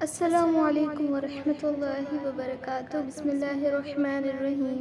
अस्सलामुअलैकुम वरहमतुल्लाहि वबरकातुहू। बिस्मिल्लाहिर्रहमानिर्रहीम।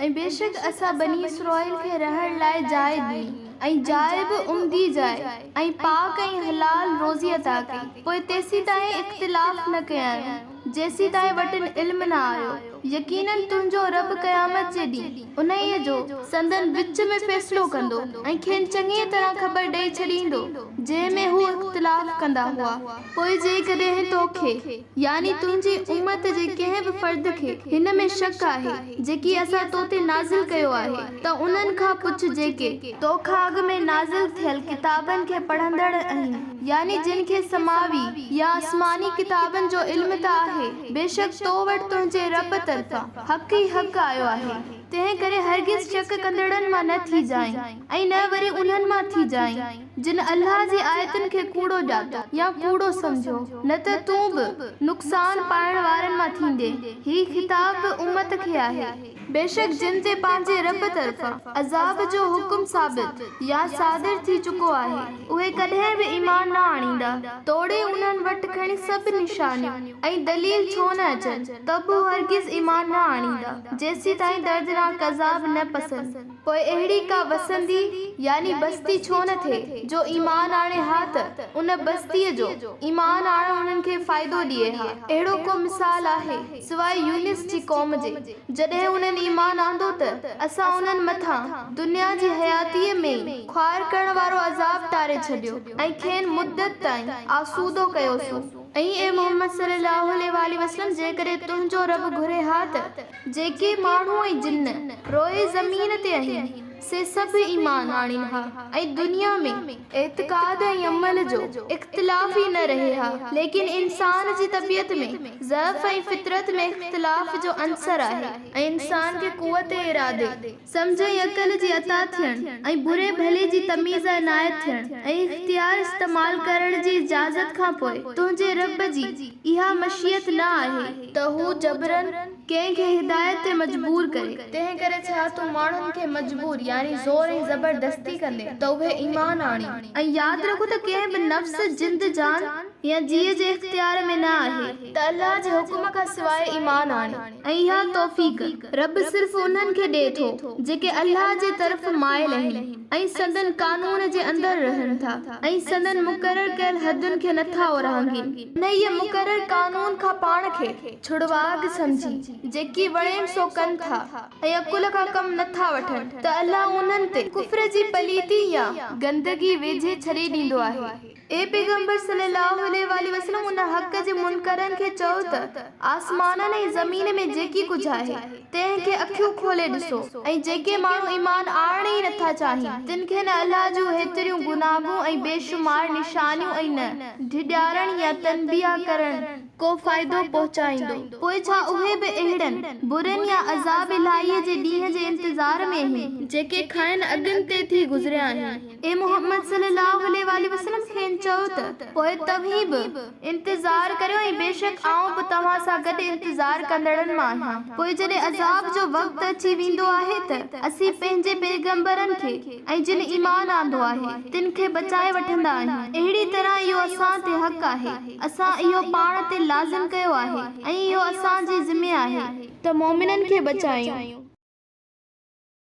ऐं बेशक असां बनी इसराइल खे रहण लाइ जाइ दी ऐं जाइ बि उमदी जाइ ऐं पाक ऐं हलाल रोज़ी अता कई। पोइ तेसी ताईं इख्तिलाफ़ न कयां जेसी ताईं वटि इल्म न आयो। यकीनन तुंहिंजो रब क़यामत जे ॾींहुं उन्हीअ जो संदन विच में फ़ैसिलो कंदो ऐं खेनि चङी तरह ख़बर ॾेई छॾींदो जंहिं में हू इख्तिलाफ़ कंदा हुआ। पोइ जेकॾहिं तोखे यानी तुंहिंजी उम्मत जे कंहिं बि फ़र्द खे हिन में शक आहे जेकी असां तो ते नाज़िल कयो आहे त उन्हनि खां पुछ जेके तोखां अॻु में नाज़िल थियल किताबनि खे पढ़ंदड़ आहिनि, यानी जिन खे समावी या आसमानी किताबनि जो इल्म त आहे। बेशक तो वटि तुंहिंजे रब तरफ़ां हक़ ई हक़ आयो आहे, तंहिं करे हरगिज़ शक कंदड़नि मां न थी जाएं ऐं न वरी उन्हनि मां थी जाएं जिन अल्लाह जी आयतुनि खे कूड़ो ॼातो या कूड़ो समझो, न त तूं बि नुक़सान पाइण वारनि मां थींदे। ही खिताब बि उम्मत खे आहे। बेशक जिन ते पंहिंजे रब तरफ़ां अज़ाब जो हुकुम साबित या सादिर थी चुको आहे उहे कॾहिं बि ईमान न आणींदा तोड़े उन्हनि वटि खणी सभु निशानियूं ऐं दलील छो न अचनि त बि हरगिज़ ईमान न आणींदा जेसी ताईं दर्दनाक अज़ाब न पसंदि। पोइ अहिड़ी का वसंदी यानी बस्ती छो न थिए जो ईमान आणे हा त उन बस्तीअ जो ईमान आणण उन्हनि खे फ़ाइदो ॾिए हा। अहिड़ो को मिसाल आहे सवाइ यूनिस जी क़ौम जे, जॾहिं उन्हनि ईमान आंदो त असां उन्हनि मथां दुनिया जी हयातीअ में ख्वार करण वारो अज़ाब टारे छॾियो ऐं खेनि मुद्दत ताईं आसूदो कयोसीं। ऐं ए मोहम्मद सल्लल्लाहु अलैहि वसल्लम जेकॾहिं तुंहिंजो रब घुरे हा त जेके माण्हू ऐं जिन्न रोए ज़मीन ते आहिनि से सभु ईमान आणीनि हा ऐं दुनिया में एतिक़ाद ऐं अमल जो इख्तिलाफ़ ई न रहे हा। लेकिन इंसान जी तबियत में ज़अफ़ ऐं फितरत में इख्तिलाफ़ जो अंसर आहे ऐं इंसान खे क़ुव्वत इरादे सम्झ ऐं अक़ल जी अता थियण ऐं बुरे भले जी तमीज़ इनायत थियण ऐं इख्तियार इस्तेमाल करण जी इजाज़त खां पोइ तुंहिंजे रब जी इहा मशीयत न आहे त हू जबरन कंहिंखे हिदायत ते मजबूर करे। तंहिं करे छा तूं माण्हुनि खे मजबूर यानी ज़ोर ऐं ज़बरदस्ती कंदे त उहे ईमान आणी। ऐं यादि रखो त कंहिं बि नफ़्स जिंद जान या जीअ जे इख्तियार में न आहे त अल्लाह जे हुकुम खां सवाइ ईमान आणे। ऐं इहा तौफ़ीक़ रब सिर्फ़ उन्हनि खे ॾिए थो जेके अल्लाह जे तरफ़ माइल आहिनि ऐं संदन कानून जे अंदरि रहनि था ऐं संदन मुक़रर कयल हदुनि खे नथा उरहांगीनि। न इहे मुक़रर कानून खां पाण खे छुड़वाग सम्झी जेकी वणेनि सो कनि था ऐं अकुल खां कम नथा वठनि त अल्लाह उन्हनि ते कुफ्र जी पलीती या गंदगी वेझे छॾे ॾींदो आहे। ए पैगंबर सल्लल्लाहु अलैहि वसल्लम उन हक़ जे मुनकरनि खे चओ त आसमाननि ऐं ज़मीन में जेकी कुझु आहे तंहिंखे अखियूं खोले ॾिसो ऐं जेके माण्हू ईमान आणण ई नथा चाहिनि तिन खे न अल्लाह जूं हेतिरियूं गुनाहूं ऐं बेशुमार निशानियूं ऐं न ढिॾारण या तनबिया करण को फ़ाइदो पहुचाईंदो। पोइ छा उहे बि अहिड़नि बुरनि या अज़ाब इलाहीअ जे ॾींहं जे इंतज़ार में आहिनि जेके खाइनि अॻिन ते थी गुज़रिया आहिनि। ए मोहम्मद सल्लल्लाहु अलैहि वसल्लम खेनि चओ त पोइ तव्हीं बि इंतज़ार करियो ऐं बेशक आऊं बि तव्हां सां गॾु इंतज़ार कंदड़नि मां आहियां। पोइ जॾहिं अज़ाब जो वक़्तु अची वेंदो आहे त असीं पंहिंजे पैगंबरनि खे ऐं जिन ईमान आंदो आहे तिन खे बचाए वठंदा आहियूं। अहिड़ी तरह इहो असां ते हक़ आहे, असां इहो पाण ते लाज़िम कयो आहे ऐं इहो असांजी ज़िमे आहे त मोमिननि खे बचायूं।